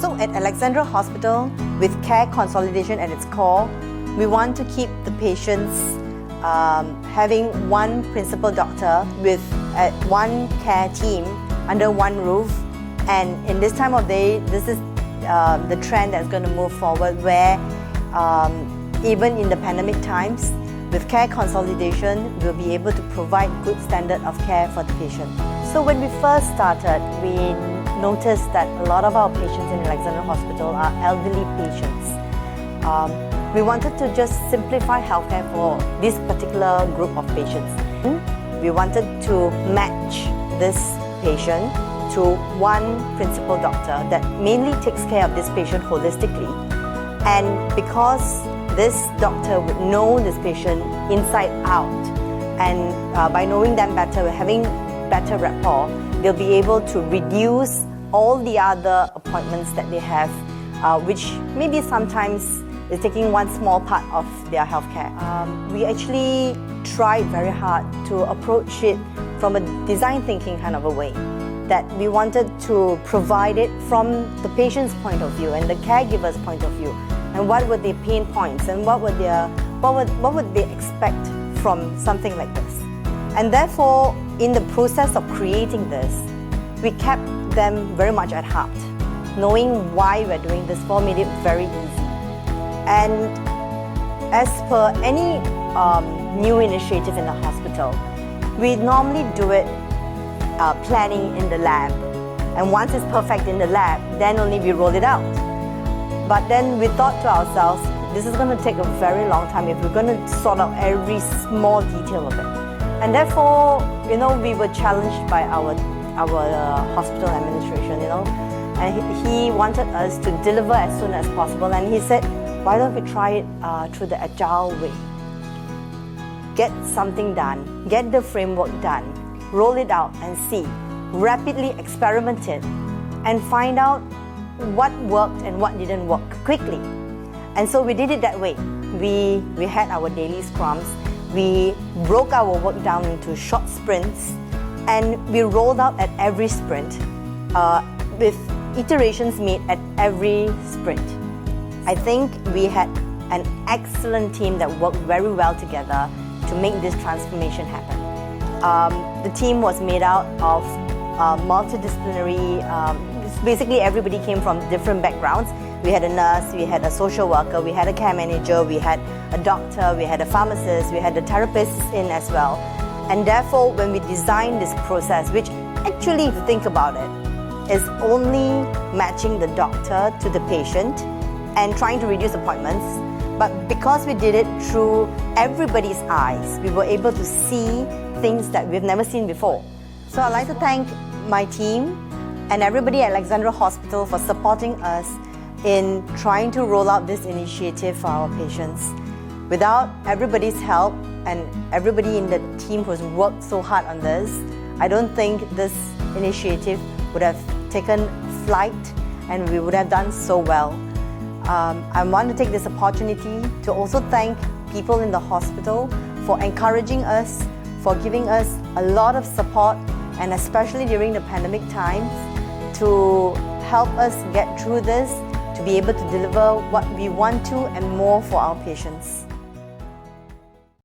So at Alexandra Hospital, with Care Consolidation at its core, we want to keep the patients having one principal doctor with one care team under one roof. And in this time of day, this is the trend that's going to move forward, where even in the pandemic times, with Care Consolidation, we'll be able to provide good standard of care for the patient. So when we first started, we noticed that a lot of our patients in Alexandra Hospital are elderly patients. We wanted to just simplify healthcare for this particular group of patients. We wanted to match this patient to one principal doctor that mainly takes care of this patient holistically. And because this doctor would know this patient inside out, and by knowing them better, having better rapport, they'll be able to reduce all the other appointments that they have, which maybe sometimes is taking one small part of their healthcare. We actually tried very hard to approach it from a design thinking kind of a way, that we wanted to provide it from the patient's point of view and the caregiver's point of view, and what were their pain points and what would they expect from something like this. And therefore, in the process of creating this, we kept them very much at heart. Knowing why we're doing this for made it very easy. And as per any new initiative in the hospital, we normally do it planning in the lab. And once it's perfect in the lab, then only we roll it out. But then we thought to ourselves, this is going to take a very long time if we're going to sort out every small detail of it. And therefore, we were challenged by our hospital administration, and he wanted us to deliver as soon as possible. And he said, why don't we try it through the agile way? Get something done, get the framework done, roll it out and see, rapidly experiment it, and find out what worked and what didn't work quickly. And so we did it that way. We had our daily scrums, we broke our work down into short sprints, and we rolled out at every sprint with iterations made at every sprint. I think we had an excellent team that worked very well together to make this transformation happen. The team was made out of multidisciplinary, basically everybody came from different backgrounds. We had a nurse, we had a social worker, we had a care manager, we had a doctor, we had a pharmacist, we had the therapists in as well. And therefore, when we designed this process, which actually, if you think about it, is only matching the doctor to the patient and trying to reduce appointments, but because we did it through everybody's eyes, we were able to see things that we've never seen before. So I'd like to thank my team and everybody at Alexandra Hospital for supporting us in trying to roll out this initiative for our patients. Without everybody's help and everybody in the team who's worked so hard on this, I don't think this initiative would have taken flight and we would have done so well. I want to take this opportunity to also thank people in the hospital for encouraging us, for giving us a lot of support, and especially during the pandemic times, to help us get through this, to be able to deliver what we want to and more for our patients.